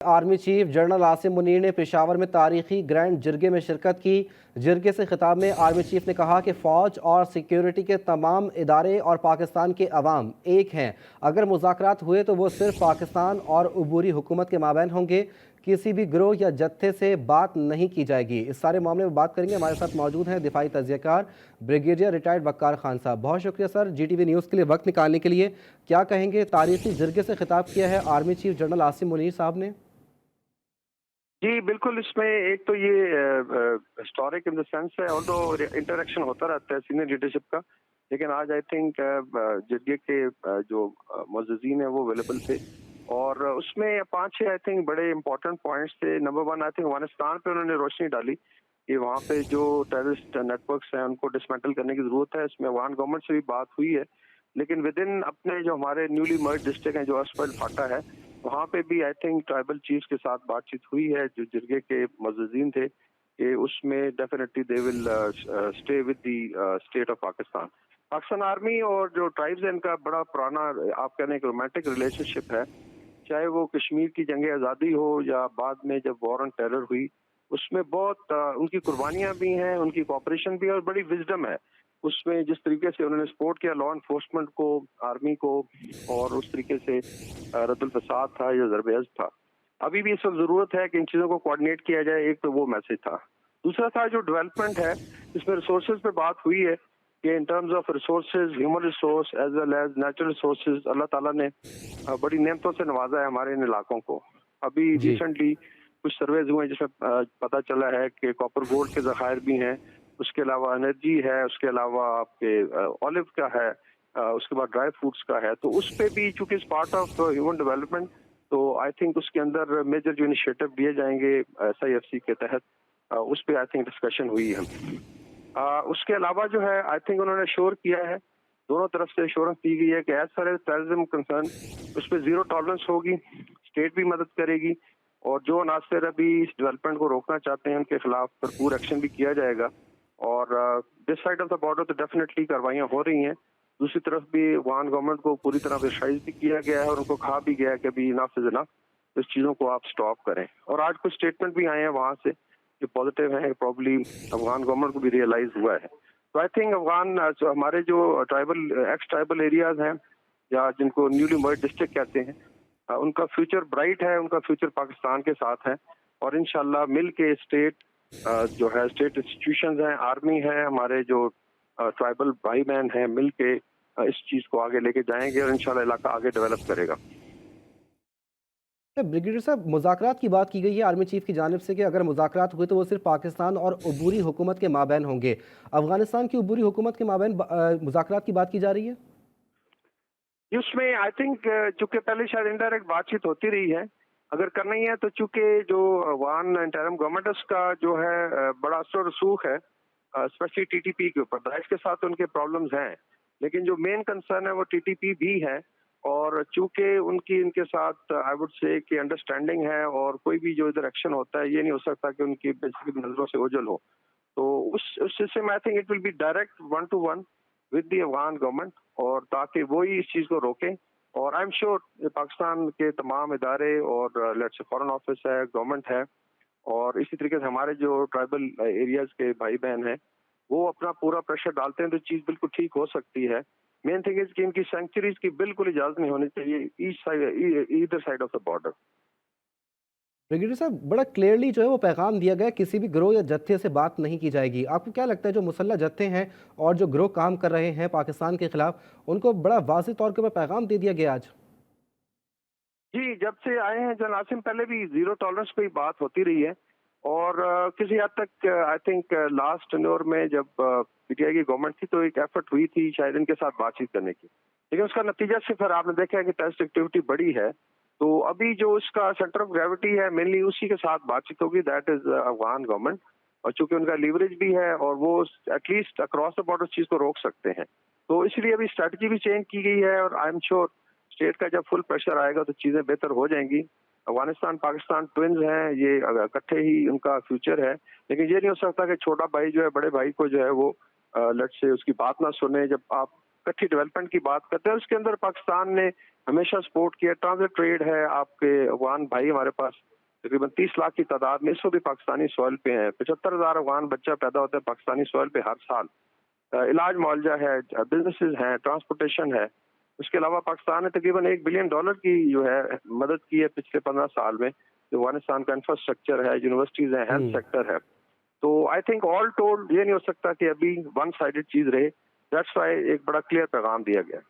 Army chief general Asim Munir ने पेशावर में तारीखी ग्रैंड जिरगे में शिरकत की। जिरगे से खिताब में आर्मी चीफ ने कहा कि फ़ौज और सिक्योरिटी के तमाम इदारे और पाकिस्तान के अवाम एक हैं। अगर मुज़ाकरात हुए तो वो सिर्फ पाकिस्तान और अबूरी हुकूमत के माबैन होंगे, किसी भी गिरोह या जत्थे से बात नहीं की जाएगी। इस सारे मामले में बात करेंगे। हमारे साथ मौजूद हैं दिफाई तज्ज़ियाकार ब्रिगेडियर रिटायर्ड वक़ार खान साहब। बहुत शुक्रिया सर GTV न्यूज़ के लिए वक्त निकालने के लिए। क्या कहेंगे, तारीखी जिरगे से खिताब किया है army chief general Asim Munir साहब ने? जी बिल्कुल, इसमें एक तो ये हिस्टोरिक इन द सेंस है, ऑल्दो इंटरेक्शन होता रहता है सीनियर लीडरशिप का, लेकिन आज आई थिंक जिरगे के जो मुअज़्ज़िज़ीन है वो अवेलेबल थे और उसमें 5-6 आई थिंक बड़े इंपॉर्टेंट पॉइंट्स थे। नंबर 1 आई थिंक अफगानिस्तान पे उन्होंने रोशनी डाली कि वहाँ पे जो टेररिस्ट नेटवर्क्स हैं उनको डिसमेंटल करने की जरूरत है। इसमें अफगान गवर्नमेंट से भी बात हुई है, लेकिन विद इन अपने जो हमारे न्यूली मर्ज डिस्ट्रिक्ट हैं जो अस्पल फाटा है, वहाँ पे भी आई थिंक ट्राइबल चीफ्स के साथ बातचीत हुई है जो जिरगे के मुअज़्ज़िज़ीन थे कि उसमें definitely they will stay with the state of Pakistan. Pakistan army और जो ट्राइब्स हैं इनका बड़ा पुराना आप कहने एक रोमांटिक रिलेशनशिप है, चाहे वो कश्मीर की जंग आज़ादी हो या बाद में जब वॉर ऑन टेरर हुई, उसमें बहुत उनकी कुर्बानियां भी हैं, उनकी कोऑपरेशन भी है और बड़ी विजडम है उसमें। जिस तरीके से उन्होंने सपोर्ट किया लॉ एनफोर्समेंट को, आर्मी को, और उस तरीके से रद्दुल फसाद था या ज़रब-ए-अज़्ज़ था। अभी भी इस वक्त जरूरत है कि इन चीजों को कोऑर्डिनेट किया जाए। एक तो वो मैसेज था। दूसरा था जो डेवलपमेंट है, इसमें रिसोर्सेज पे बात हुई है कि in terms of resources, human resource as well as natural resources, अल्लाह ताला ने बड़ी नेमतों से नवाजा है हमारे इन इलाकों को। अभी जी। रिसेंटली कुछ सर्वेज हुए जिसमें पता चला है कि कॉपर गोल्ड के ज़खायर भी हैं, उसके अलावा एनर्जी है, उसके अलावा आपके ऑलिव का है, उसके बाद ड्राई फ्रूट्स का है। तो उस पे भी चूंकि इस पार्ट ऑफ ह्यूमन डेवलपमेंट, तो आई थिंक उसके अंदर मेजर जो इनिशिएटिव लिए जाएंगे SIFC के तहत, उस पे आई थिंक डिस्कशन हुई है। उसके अलावा जो है आई थिंक उन्होंने श्योर किया है, दोनों तरफ से एश्योरेंस दी गई है कि as far as terrorism concern उस पर जीरो टॉलरेंस होगी, स्टेट भी मदद करेगी और जो अनासर अभी इस डेवलपमेंट को रोकना चाहते हैं उनके खिलाफ भरपूर एक्शन भी किया जाएगा। और this side of the border तो डेफिनेटली कार्रवाइयाँ हो रही हैं। दूसरी तरफ भी अफगान गवर्नमेंट को पूरी तरह प्रेशराइज भी किया गया है और उनको कहा भी गया है कि अभी इनफ इज इनफ, इस चीज़ों को आप स्टॉप करें। और आज कुछ स्टेटमेंट भी आए हैं वहाँ से जो पॉजिटिव हैं, प्रॉब्ली अफगान गवर्नमेंट को भी रियलाइज हुआ है। तो आई थिंक अफगान जो हमारे जो ट्राइबल एक्स ट्राइबल एरियाज हैं या जिनको न्यूली मर्ज डिस्ट्रिक्ट कहते हैं, उनका फ्यूचर ब्राइट है, उनका फ्यूचर पाकिस्तान के साथ है। और इंशाल्लाह मिल के स्टेट जो है, स्टेट इंस्टीट्यूशंस हैं, आर्मी है, हमारे जो ट्राइबल भाई बहन हैं, मिल के इस चीज़ को आगे लेके जाएंगे और इंशाल्लाह इलाका आगे डेवलप करेगा। ब्रिगेडियर साहब, मुज़ाकरात की बात की गई है आर्मी चीफ की जानिब से कि अगर मुज़ाकरात हुए तो वो सिर्फ पाकिस्तान और अबूरी हुकूमत के माबैन होंगे। अफगानिस्तान की अबूरी हुकूमत के माबैन मुज़ाकरात की बात की जा रही है? उसमें आई थिंक चूंकि पहले शायद इनडायरेक्ट बातचीत होती रही है, अगर करना ही है तो चूंकि जो अफगान इंटरिम गवर्नमेंट उसका जो है बड़ा असर रसूख है, स्पेशली TTP के ऊपर। दाइश के साथ उनके प्रॉब्लम्स हैं, लेकिन जो मेन कंसर्न है वो TTP भी है। और चूंकि उनकी इनके साथ आई वुड से कि अंडरस्टैंडिंग है और कोई भी जो इधर एक्शन होता है ये नहीं हो सकता कि उनकी बेसिकली नजरों से ओझल हो। तो उस system I think it will be direct 1-to-1 with the Afghan government, और ताकि वो ही इस चीज़ को रोकें। और आई एम श्योर पाकिस्तान के तमाम इदारे और लेट्स से फॉरेन ऑफिस है, गवर्नमेंट है, और इसी तरीके से हमारे जो ट्राइबल एरियाज के भाई बहन हैं वो अपना पूरा प्रेशर डालते हैं तो चीज़ बिल्कुल ठीक हो सकती है। मेन थिंग इज कि इनकी सेंचुरीज की बिल्कुल इजाज़त नहीं होनी चाहिए each side, either side of the border. Brigadier साहब, बड़ा क्लियरली जो है वो पैगाम दिया गया है, किसी भी गिरोह या जत्थे से बात नहीं की जाएगी। आपको क्या लगता है जो मुसल्लह जत्थे हैं और जो गिरोह काम कर रहे हैं पाकिस्तान के खिलाफ, उनको बड़ा वाज़ेह तौर के ऊपर पैगाम दे दिया गया आज? जी, जब से आए हैं जनरल आसिम, पहले भी जीरो टॉलरेंस पे ही बात होती रही है। और किसी हद तक आई थिंक लास्ट टेन्योर में जब PTI की गवर्नमेंट थी तो एक एफर्ट हुई थी शायद इनके साथ बातचीत करने की, लेकिन उसका नतीजा से फिर आपने देखा है कि टेस्ट एक्टिविटी बढ़ी है। तो अभी जो इसका सेंटर ऑफ ग्रेविटी है मेनली उसी के साथ बातचीत होगी, दैट इज अफगान गवर्नमेंट। और चूंकि उनका लीवरेज भी है और वो एटलीस्ट अक्रॉस द बॉर्डर चीज को रोक सकते हैं, तो इसलिए अभी स्ट्रेटजी भी चेंज की गई है। और आई एम श्योर स्टेट का जब फुल प्रेशर आएगा तो चीजें बेहतर हो जाएंगी। अफगानिस्तान पाकिस्तान ट्विंस हैं, ये इकट्ठे ही उनका फ्यूचर है, लेकिन ये नहीं हो सकता कि छोटा भाई जो है बड़े भाई को जो है वो लेट्स से उसकी बात ना सुने। जब आप इकट्ठी डेवलपमेंट की बात करते हैं, उसके अंदर पाकिस्तान ने हमेशा सपोर्ट किया। ट्रांजिट ट्रेड है, आपके अफगान भाई हमारे पास तकरीबन 30 लाख की तादाद में इस वक्त भी पाकिस्तानी सॉइल पे हैं। 75,000 अफगान बच्चा पैदा होता है पाकिस्तानी सॉइल पे हर साल। इलाज मुआवजा है, बिजनेसेस हैं, ट्रांसपोर्टेशन है। उसके अलावा पाकिस्तान ने तकरीबन $1 बिलियन की जो है मदद की है पिछले 15 साल में। जो अफगानिस्तान का इंफ्रास्ट्रक्चर है, यूनिवर्सिटीज हैं, हेल्थ सेक्टर है। तो आई थिंक ऑल टोल्ड ये नहीं हो सकता कि अभी वन साइडेड चीज रहे। दैट्स वाई एक बड़ा क्लियर पैगाम दिया गया।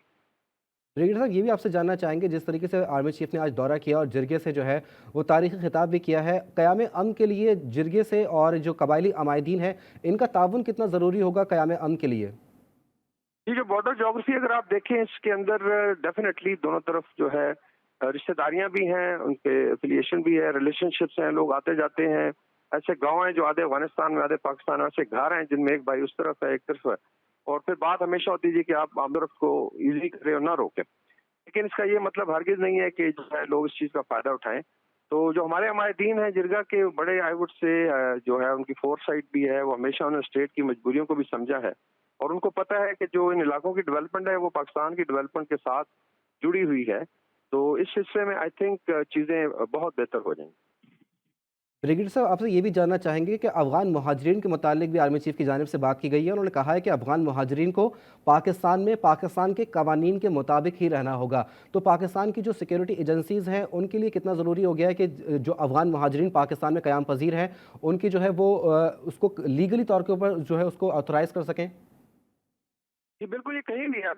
ब्रिगेडियर साहब, ये भी आपसे जानना चाहेंगे, जिस तरीके से आर्मी चीफ ने आज दौरा किया और जिरगे से जो है वो तारीखी खिताब भी किया है, क़याम अमन के लिए जिरगे से और जो कबायली अमायदीन है इनका ताउन कितना ज़रूरी होगा क़याम अमन के लिए? ये जो बॉर्डर ज्योग्राफी अगर आप देखें इसके अंदर डेफिनेटली दोनों तरफ जो है रिश्तेदारियां भी हैं, उनके एफिलिएशन भी है, रिलेशनशिप्स हैं, लोग आते जाते हैं। ऐसे गांव हैं जो आधे अफगानिस्तान में आधे पाकिस्तान में, ऐसे घर हैं जिनमें एक भाई उस तरफ है एक तरफ है। और फिर बात हमेशा होती है कि आप तरफ को ईजी करें और ना रोकें। लेकिन इसका ये मतलब हरगिज नहीं है कि जो है लोग इस चीज़ का फ़ायदा उठाएं। तो जो हमारे हमायदीन हैं जिरगा के बड़े आई वुड से जो है उनकी फोरसाइट भी है, वो हमेशा उन्होंने स्टेट की मजबूरियों को भी समझा है और उनको पता है कि जो इन इलाकों की डेवलपमेंट है वो पाकिस्तान की डेवलपमेंट के साथ जुड़ी हुई है। तो इस हिस्से में आई थिंक चीज़ें बहुत बेहतर हो जाएंगी। ब्रिगेडियर साहब, आपसे ये भी जानना चाहेंगे कि अफ़गान मुहाजिरीन के मुतालिक भी आर्मी चीफ की जानिब से बात की गई है। उन्होंने कहा है कि अफ़गान मुहाजिरीन को पाकिस्तान में पाकिस्तान के कवानीन के मुताबिक ही रहना होगा। तो पाकिस्तान की जो सिक्योरिटी एजेंसीज़ हैं उनके लिए कितना ज़रूरी हो गया है कि जो अफ़गान मुहाजिरीन पाकिस्तान में क़याम पजीर हैं उनकी जो है वो उसको लीगली तौर के ऊपर जो है उसको ऑथोराइज़ कर सकें? जी बिल्कुल, ये कहीं भी है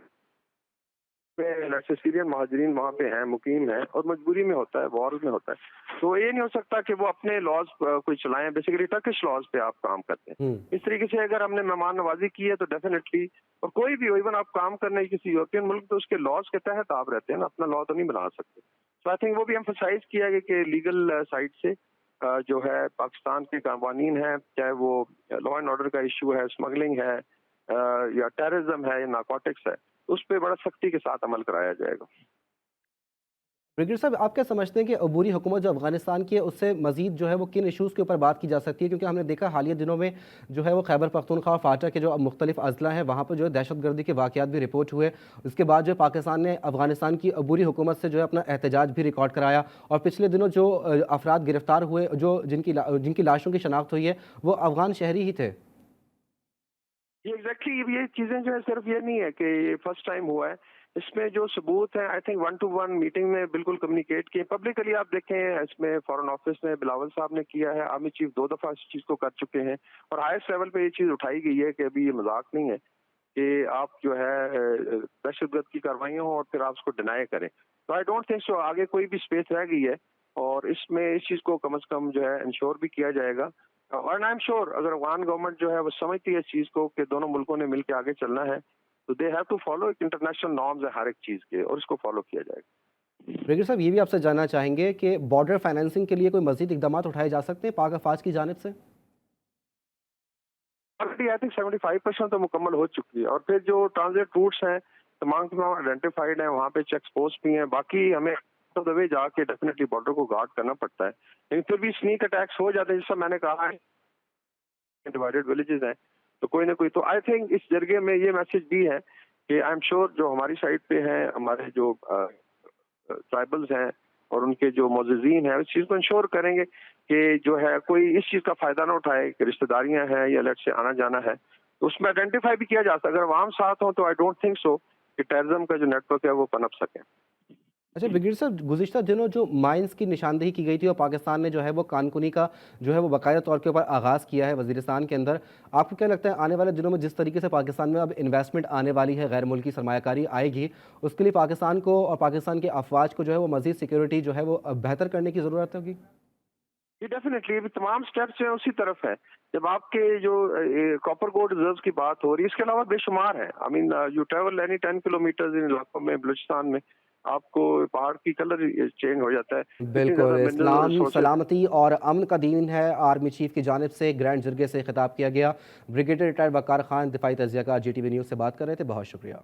सीरियन महाजरीन वहाँ पे हैं, मुकीम हैं और मजबूरी में होता है, वॉर्स में होता है। तो ये नहीं हो सकता कि वो अपने लॉज कोई चलाएं। बेसिकली टर्किश लॉज पे आप काम करते हैं। इस तरीके से अगर हमने मेहमान नवाजी की है तो डेफिनेटली, और कोई भी हो, इवन आप काम करने किसी यूरोपियन मुल्क तो उसके लॉज के तहत आप रहते हैं ना, अपना लॉ तो नहीं बना सकते। तो आई थिंक वो भी एम्फसाइज किया गया कि लीगल साइड से जो है पाकिस्तान के कानून हैं, चाहे वो लॉ एंड ऑर्डर का इशू है, स्मगलिंग है या टेररिज्म है या नारकोटिक्स है, उस पर बड़ा सख्ती के साथ अमल कराया जाएगा। ब्रिगेडियर साहब, आप क्या समझते हैं कि अबूरी हुकूमत जो अफगानिस्तान की है उससे मजीद जो है वो किन इशूज़ के ऊपर बात की जा सकती है? क्योंकि हमने देखा हालिया दिनों में जो है वो खैबर पख्तूनख्वा और फाटा के जो मुख्तलिफ अजला हैं वहाँ पर जो है दहशतगर्दी के वाक़यात भी रिपोर्ट हुए। उसके बाद जो पाकिस्तान ने अफगानिस्तान की अबूरी हुकूमत से जो है अपना एहतजाज भी रिकॉर्ड कराया और पिछले दिनों जो अफराद गिरफ्तार हुए, जो जिनकी लाशों की शनाख्त हुई है वो अफगान शहरी ही थे। ये एग्जैक्टली ये चीजें जो है सिर्फ ये नहीं है कि ये फर्स्ट टाइम हुआ है। इसमें जो सबूत है आई थिंक 1-to-1 मीटिंग में बिल्कुल कम्युनिकेट किए। पब्लिकली आप देखें इसमें फॉरेन ऑफिस में बिलावल साहब ने किया है, आर्मी चीफ 2 दफा इस चीज को कर चुके हैं और हाईएस्ट लेवल पे ये चीज उठाई गई है कि अभी ये मजाक नहीं है कि आप जो है दहशतगर्द की कार्रवाइयाँ हो और फिर आप उसको डिनाई करें। तो आई डोंट थिंक सो आगे कोई भी स्पेस रह गई है और इसमें इस चीज को कम से कम जो है इंश्योर भी किया जाएगा। और आई एम श्योर अगर अफगान गवर्नमेंट जो है वो समझती है इस चीज को कि दोनों मुल्कों ने मिलकर आगे चलना है तो they have to follow international norms है हर एक चीज के, और इसको फॉलो किया जाएगा। ब्रिगेडियर साहब, ये भी आपसे जानना चाहेंगे कि बॉर्डर फाइनेंसिंग के लिए कोई मजीद इकदाम उठाए जा सकते हैं पाक अफवाज की जानिब से? ऑलरेडी आई थिंक 75% तो मुकम्मल हो चुकी है और फिर जो ट्रांजिट रूट्स हैं तमाम आइडेंटिफाइड हैं, वहाँ पे चेक पोस्ट भी हैं। बाकी हमें तो दबे जाके डेफिनेटली बॉर्डर को गार्ड करना पड़ता है, लेकिन फिर भी स्नीक अटैक्स हो जाते हैं जैसा मैंने कहा है, डिवाइडेड विलेजेस हैं तो कोई ना कोई। तो आई थिंक इस जरिए में ये मैसेज भी है कि आई एम श्योर जो हमारी साइड पे हैं, हमारे जो ट्राइबल्स हैं और उनके जो मोज़ीज़ीन हैं उस चीज़ को इंश्योर करेंगे कि जो है कोई इस चीज़ का फ़ायदा ना उठाए कि रिश्तेदारियां हैं या लेट से आना जाना है। तो उसमें आइडेंटिफाई भी किया जा सकता है। अगर आवाम साथ हो तो आई डोंट थिंक सो कि टेररिज्म का जो नेटवर्क है वो पनप सके। अच्छा ब्रिगेडियर साहब, गुज़िश्ता दिनों जो माइंस की निशानदेही की गई थी और पाकिस्तान ने जो है वो कानकुनी का जो है वो बाकायदा तौर के ऊपर आगाज़ किया है वज़ीरिस्तान के अंदर, आपको क्या लगता है आने वाले दिनों में जिस तरीके से पाकिस्तान में अब इन्वेस्टमेंट आने वाली है, गैर मुल्की सरमायाकारी आएगी, उसके लिए पाकिस्तान को और पाकिस्तान के अफवाज को जो है वो मज़ीद सिक्योरिटी जो है वो बेहतर करने की ज़रूरत होगी? ये डेफिनेटली अभी तमाम स्टेप्स जो है उसी तरफ है। जब आपके जो कॉपर गोल्ड रिजर्व की बात हो रही है, इसके अलावा बेशुमार है। I mean you travel any 10 kilometre इन इलाकों में बलूचिस्तान में आपको पहाड़ की कलर चेंज हो जाता है। बिल्कुल, इस्लाम सलामती और अमन का दीन है। आर्मी चीफ की जानिब से ग्रैंड जिरगे से खिताब किया गया। ब्रिगेडियर रिटायर्ड वक़ार खान दिफाई तजिया का GTV न्यूज़ से बात कर रहे थे। बहुत शुक्रिया।